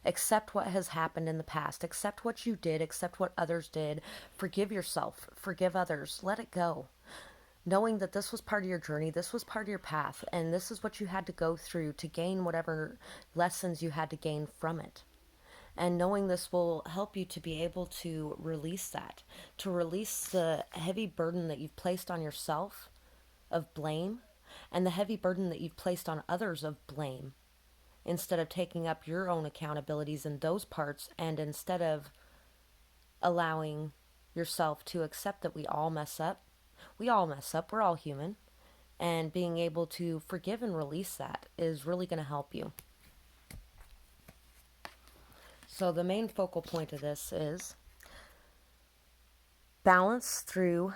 Accept what has happened in the past. Accept what you did. Accept what others did. Forgive yourself. Forgive others. Let it go. Knowing that this was part of your journey, this was part of your path, and this is what you had to go through to gain whatever lessons you had to gain from it. And knowing this will help you to be able to release that, to release the heavy burden that you've placed on yourself of blame and the heavy burden that you've placed on others of blame, instead of taking up your own accountabilities in those parts, and instead of allowing yourself to accept that we all mess up. We all mess up, we're all human. And being able to forgive and release that is really going to help you. So, the main focal point of this is balance through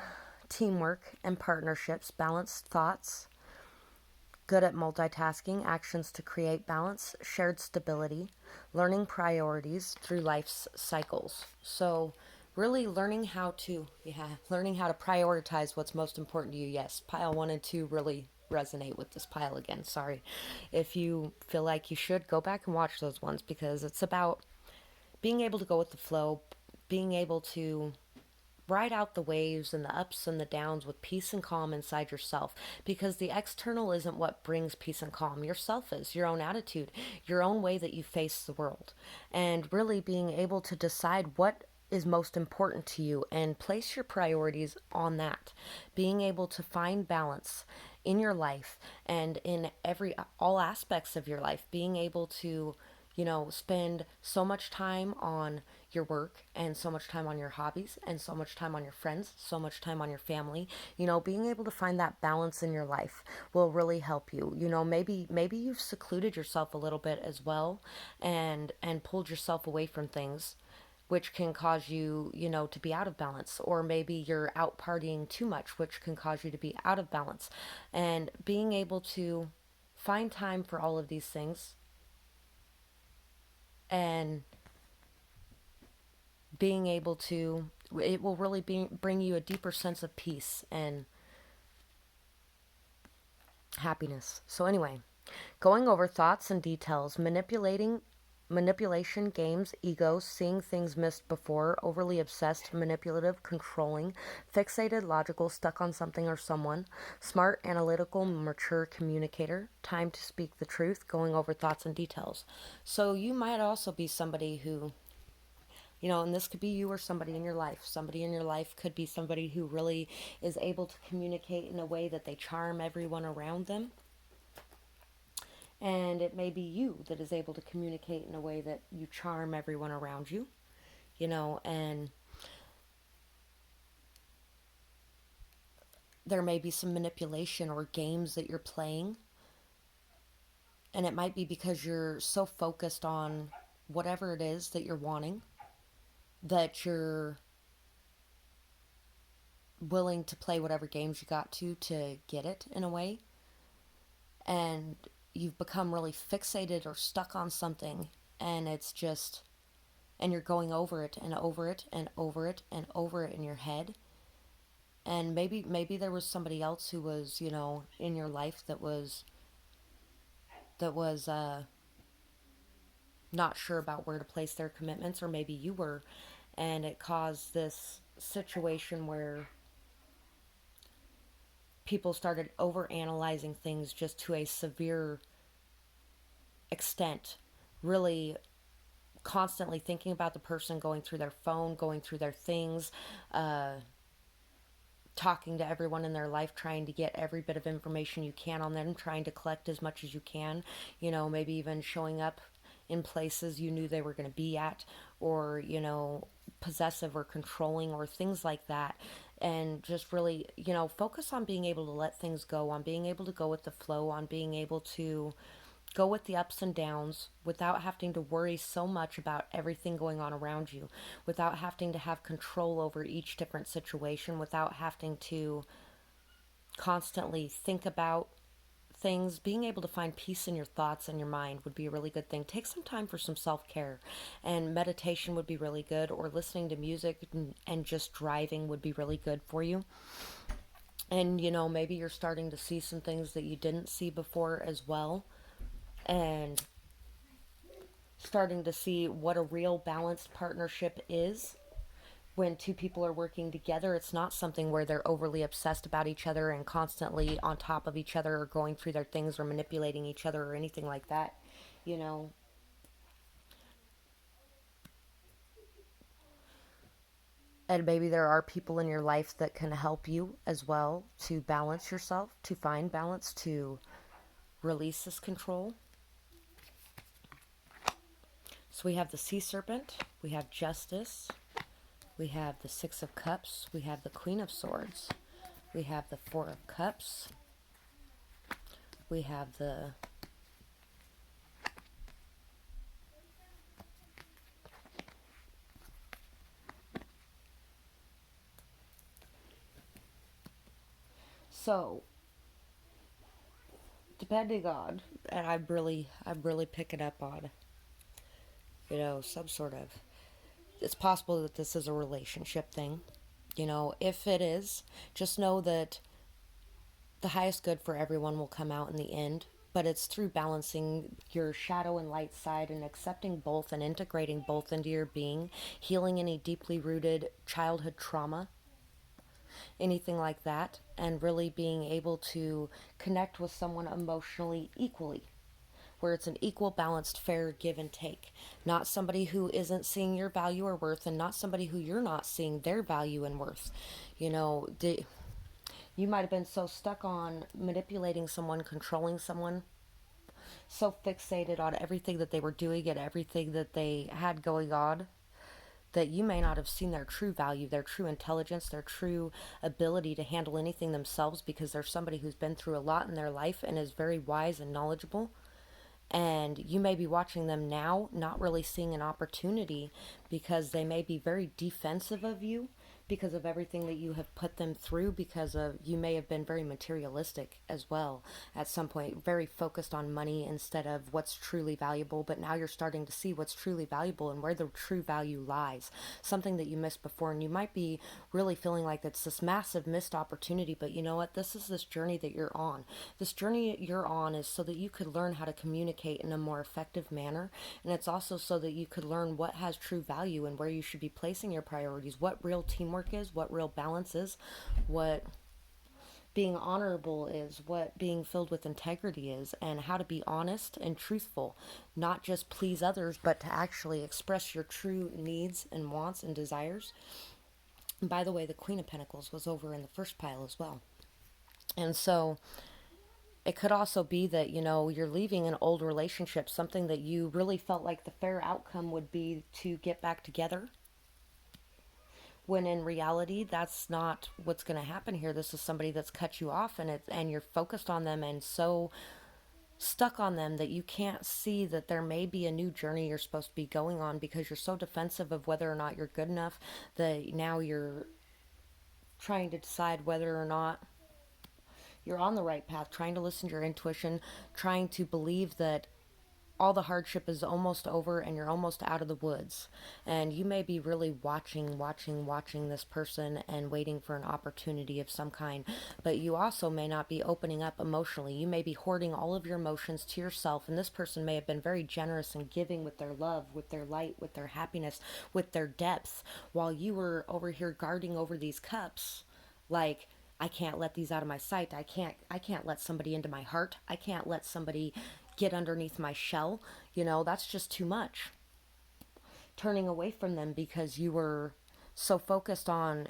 teamwork and partnerships, balanced thoughts, good at multitasking, actions to create balance, shared stability, learning priorities through life's cycles. So, really learning how to prioritize what's most important to you. Yes, pile 1 and 2 really resonate with this pile again. Sorry. If you feel like you should, go back and watch those ones, because it's about being able to go with the flow, being able to ride out the waves and the ups and the downs with peace and calm inside yourself, because the external isn't what brings peace and calm. Yourself is, your own attitude, your own way that you face the world, and really being able to decide what is most important to you and place your priorities on that. Being able to find balance in your life and in all aspects of your life, being able to spend so much time on your work and so much time on your hobbies and so much time on your friends, so much time on your family. Being able to find that balance in your life will really help you. Maybe you've secluded yourself a little bit as well, and pulled yourself away from things, which can cause you, to be out of balance. Or maybe you're out partying too much, which can cause you to be out of balance. And being able to find time for all of these things, and being able to, it will really bring you a deeper sense of peace and happiness. So anyway, going over thoughts and details, manipulation, games, ego, seeing things missed before, overly obsessed, manipulative, controlling, fixated, logical, stuck on something or someone, smart, analytical, mature communicator, time to speak the truth, going over thoughts and details. So you might also be somebody who, and this could be you or somebody in your life. Somebody in your life could be somebody who really is able to communicate in a way that they charm everyone around them. And it may be you that is able to communicate in a way that you charm everyone around you, and there may be some manipulation or games that you're playing. And it might be because you're so focused on whatever it is that you're wanting that you're willing to play whatever games you got to get it in a way. And you've become really fixated or stuck on something, and it's just, and you're going over it and over it and over it and over it in your head. And maybe there was somebody else who was, in your life that was not sure about where to place their commitments, or maybe you were, and it caused this situation where people started over analyzing things just to a severe extent, really constantly thinking about the person, going through their phone, going through their things, talking to everyone in their life, trying to get every bit of information you can on them, trying to collect as much as you can, maybe even showing up in places you knew they were going to be at, or, possessive or controlling or things like that. And just really, focus on being able to let things go, on being able to go with the flow, on being able to go with the ups and downs without having to worry so much about everything going on around you, without having to have control over each different situation, without having to constantly think about things. Being able to find peace in your thoughts and your mind would be a really good thing. Take some time for some self-care, and meditation would be really good, or listening to music and just driving would be really good for you. And maybe you're starting to see some things that you didn't see before as well. And starting to see what a real balanced partnership is. When two people are working together, it's not something where they're overly obsessed about each other and constantly on top of each other or going through their things or manipulating each other or anything like that. You know, and maybe there are people in your life that can help you as well to balance yourself, to find balance, to release this control. So we have the sea serpent, we have justice, we have the Six of Cups, we have the Queen of Swords, we have the Four of Cups, we have the so depending on, and I'm really picking up on, some sort of, it's possible that this is a relationship thing. If it is, just know that the highest good for everyone will come out in the end, but it's through balancing your shadow and light side and accepting both and integrating both into your being, healing any deeply rooted childhood trauma, anything like that, and really being able to connect with someone emotionally equally, where it's an equal, balanced, fair give and take. Not somebody who isn't seeing your value or worth, and not somebody who you're not seeing their value and worth. You know, you might have been so stuck on manipulating someone, controlling someone, so fixated on everything that they were doing and everything that they had going on, that you may not have seen their true value, their true intelligence, their true ability to handle anything themselves, because they're somebody who's been through a lot in their life and is very wise and knowledgeable. And you may be watching them now, not really seeing an opportunity, because they may be very defensive of you because of everything that you have put them through, because of, you may have been very materialistic as well at some point, very focused on money instead of what's truly valuable. But now you're starting to see what's truly valuable and where the true value lies, something that you missed before. And you might be really feeling like it's this massive missed opportunity, but you know what, this journey that you're on, this journey you're on is so that you could learn how to communicate in a more effective manner. And it's also so that you could learn what has true value and where you should be placing your priorities, what real teamwork is, what real balance is, what being honorable is, what being filled with integrity is, and how to be honest and truthful, not just please others, but to actually express your true needs and wants and desires. And by the way, the Queen of Pentacles was over in the first pile as well. And so it could also be that, you're leaving an old relationship, something that you really felt like the fair outcome would be to get back together, when in reality that's not what's going to happen here. This is somebody that's cut you off, and you're focused on them and so stuck on them that you can't see that there may be a new journey you're supposed to be going on, because you're so defensive of whether or not you're good enough, that now you're trying to decide whether or not you're on the right path, trying to listen to your intuition, trying to believe that all the hardship is almost over and you're almost out of the woods. And you may be really watching this person and waiting for an opportunity of some kind, but you also may not be opening up emotionally. You may be hoarding all of your emotions to yourself, and this person may have been very generous and giving with their love, with their light, with their happiness, with their depth, while you were over here guarding over these cups, like, I can't let these out of my sight. I can't let somebody into my heart. I can't let somebody get underneath my shell. That's just too much. Turning away from them because you were so focused on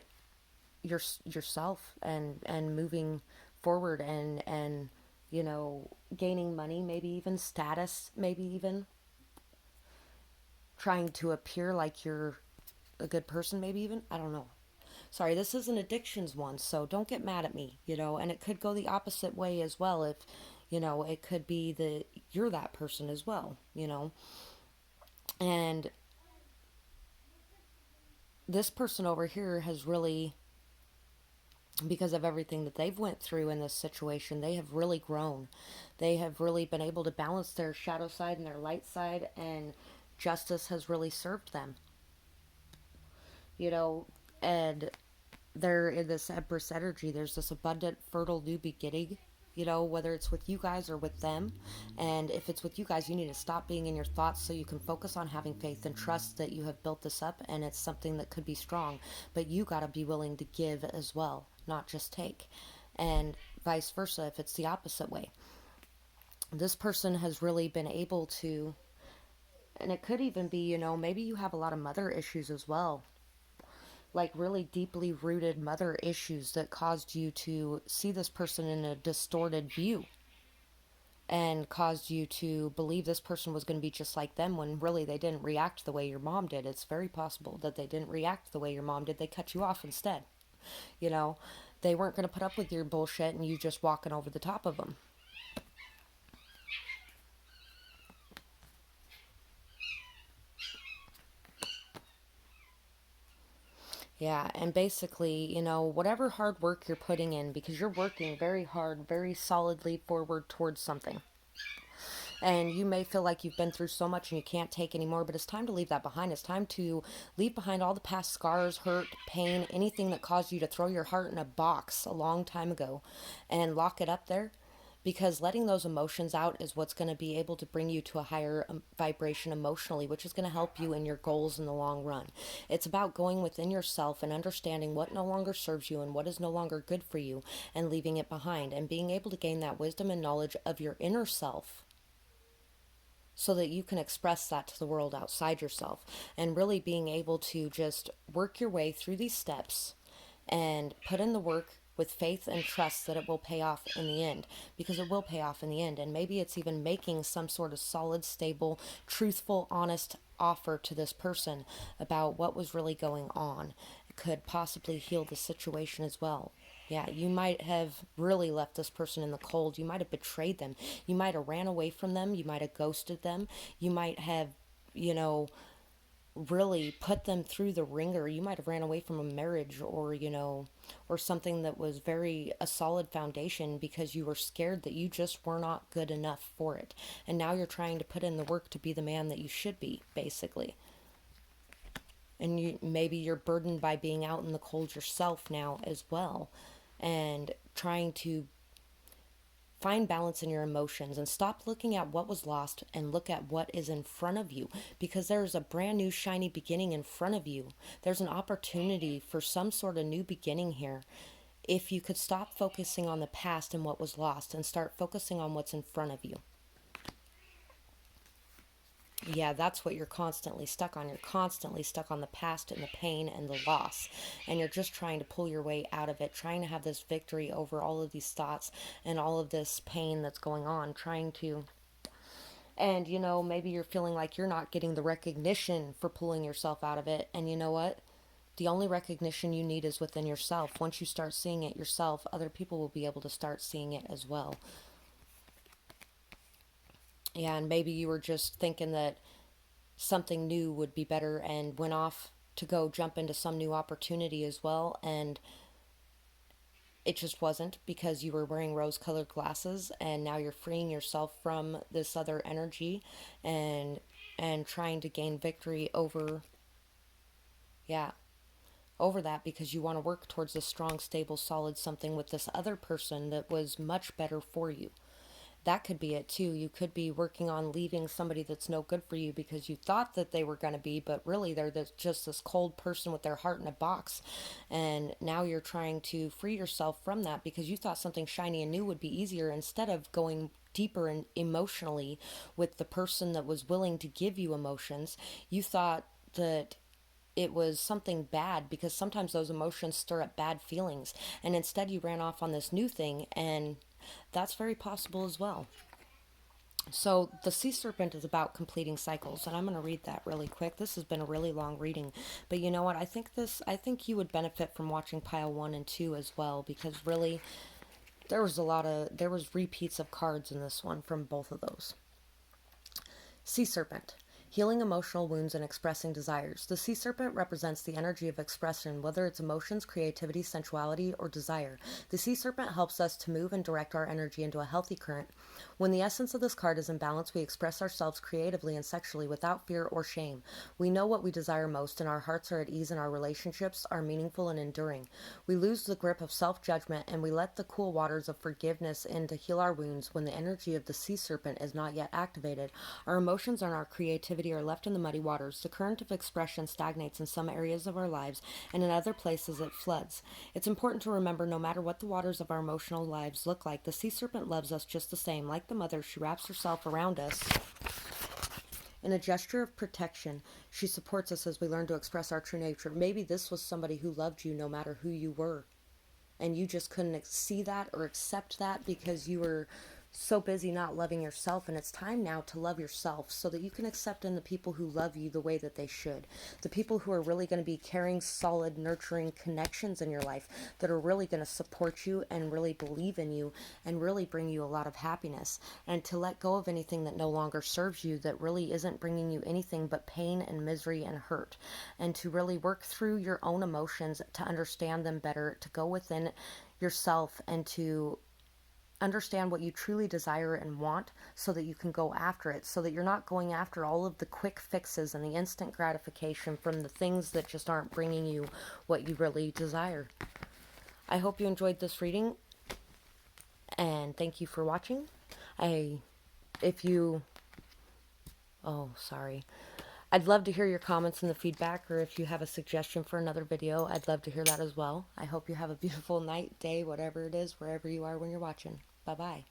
yourself and moving forward, and gaining money, maybe even status, maybe even trying to appear like you're a good person, maybe even, I don't know. Sorry, this is an addictions one, so don't get mad at me, and it could go the opposite way as well. If, it could be that you're that person as well. And this person over here has really, because of everything that they've went through in this situation, they have really grown. They have really been able to balance their shadow side and their light side, and justice has really served them, you know, and they're in this Empress energy. There's this abundant, fertile new beginning, whether it's with you guys or with them. And if it's with you guys, you need to stop being in your thoughts so you can focus on having faith and trust that you have built this up and it's something that could be strong. But you got to be willing to give as well, not just take. And vice versa if it's the opposite way. This person has really been able to, and it could even be, maybe you have a lot of mother issues as well, like really deeply rooted mother issues that caused you to see this person in a distorted view and caused you to believe this person was going to be just like them when really they didn't react the way your mom did. It's very possible that they didn't react the way your mom did. They cut you off instead. You know, they weren't going to put up with your bullshit and you just walking over the top of them. Yeah, and basically, whatever hard work you're putting in, because you're working very hard, very solidly forward towards something. And you may feel like you've been through so much and you can't take anymore, but it's time to leave that behind. It's time to leave behind all the past scars, hurt, pain, anything that caused you to throw your heart in a box a long time ago and lock it up there, because letting those emotions out is what's going to be able to bring you to a higher vibration emotionally, which is going to help you in your goals in the long run. It's about going within yourself and understanding what no longer serves you and what is no longer good for you and leaving it behind, and being able to gain that wisdom and knowledge of your inner self so that you can express that to the world outside yourself, and really being able to just work your way through these steps and put in the work with faith and trust that it will pay off in the end, because it will pay off in the end. And maybe it's even making some sort of solid, stable, truthful, honest offer to this person about what was really going on. It could possibly heal the situation as well. Yeah, you might have really left this person in the cold. You might have betrayed them. You might have ran away from them. You might have ghosted them. You might have, you know, really put them through the ringer. You might have ran away from a marriage, or, or something that was very a solid foundation because you were scared that you just were not good enough for it. And now you're trying to put in the work to be the man that you should be, basically. And maybe you're burdened by being out in the cold yourself now as well, and trying to find balance in your emotions and stop looking at what was lost and look at what is in front of you, because there's a brand new shiny beginning in front of you. There's an opportunity for some sort of new beginning here. If you could stop focusing on the past and what was lost and start focusing on what's in front of you. Yeah, that's what you're constantly stuck on. You're constantly stuck on the past and the pain and the loss. And you're just trying to pull your way out of it, trying to have this victory over all of these thoughts and all of this pain that's going on, trying to. And, maybe you're feeling like you're not getting the recognition for pulling yourself out of it. And you know what? The only recognition you need is within yourself. Once you start seeing it yourself, other people will be able to start seeing it as well. Yeah, and maybe you were just thinking that something new would be better and went off to go jump into some new opportunity as well, and it just wasn't, because you were wearing rose-colored glasses, and now you're freeing yourself from this other energy and trying to gain victory over, yeah, over that, because you want to work towards a strong, stable, solid something with this other person that was much better for you. That could be it too. You could be working on leaving somebody that's no good for you because you thought that they were going to be, but really they're just this cold person with their heart in a box. And now you're trying to free yourself from that because you thought something shiny and new would be easier, instead of going deeper and emotionally with the person that was willing to give you emotions. You thought that it was something bad, because sometimes those emotions stir up bad feelings, and instead you ran off on this new thing, and that's very possible as well. So the sea serpent is about completing cycles, and I'm going to read that really quick. This has been a really long reading, but you know what, I think you would benefit from watching pile 1 and 2 as well, because really there was repeats of cards in this one from both of those. Sea serpent. Healing emotional wounds and expressing desires. The sea serpent represents the energy of expression, whether it's emotions, creativity, sensuality, or desire. The sea serpent helps us to move and direct our energy into a healthy current. When the essence of this card is in balance, we express ourselves creatively and sexually without fear or shame. We know what we desire most, and our hearts are at ease, and our relationships are meaningful and enduring. We lose the grip of self-judgment, and we let the cool waters of forgiveness in to heal our wounds. When the energy of the sea serpent is not yet activated, our emotions and our creativity are left in the muddy waters. The current of expression stagnates in some areas of our lives, and in other places it floods. It's important to remember, no matter what the waters of our emotional lives look like, the sea serpent loves us just the same. Like the mother, she wraps herself around us in a gesture of protection. She supports us as we learn to express our true nature. Maybe this was somebody who loved you no matter who you were, and you just couldn't see that or accept that because you were so busy not loving yourself. And it's time now to love yourself so that you can accept in the people who love you the way that they should. The people who are really going to be caring, solid, nurturing connections in your life that are really going to support you and really believe in you and really bring you a lot of happiness. And to let go of anything that no longer serves you, that really isn't bringing you anything but pain and misery and hurt. And to really work through your own emotions to understand them better, to go within yourself and to understand what you truly desire and want so that you can go after it, so that you're not going after all of the quick fixes and the instant gratification from the things that just aren't bringing you what you really desire. I hope you enjoyed this reading, and thank you for watching. If you, oh, sorry. I'd love to hear your comments and the feedback, or if you have a suggestion for another video, I'd love to hear that as well. I hope you have a beautiful night, day, whatever it is, wherever you are when you're watching. Bye-bye.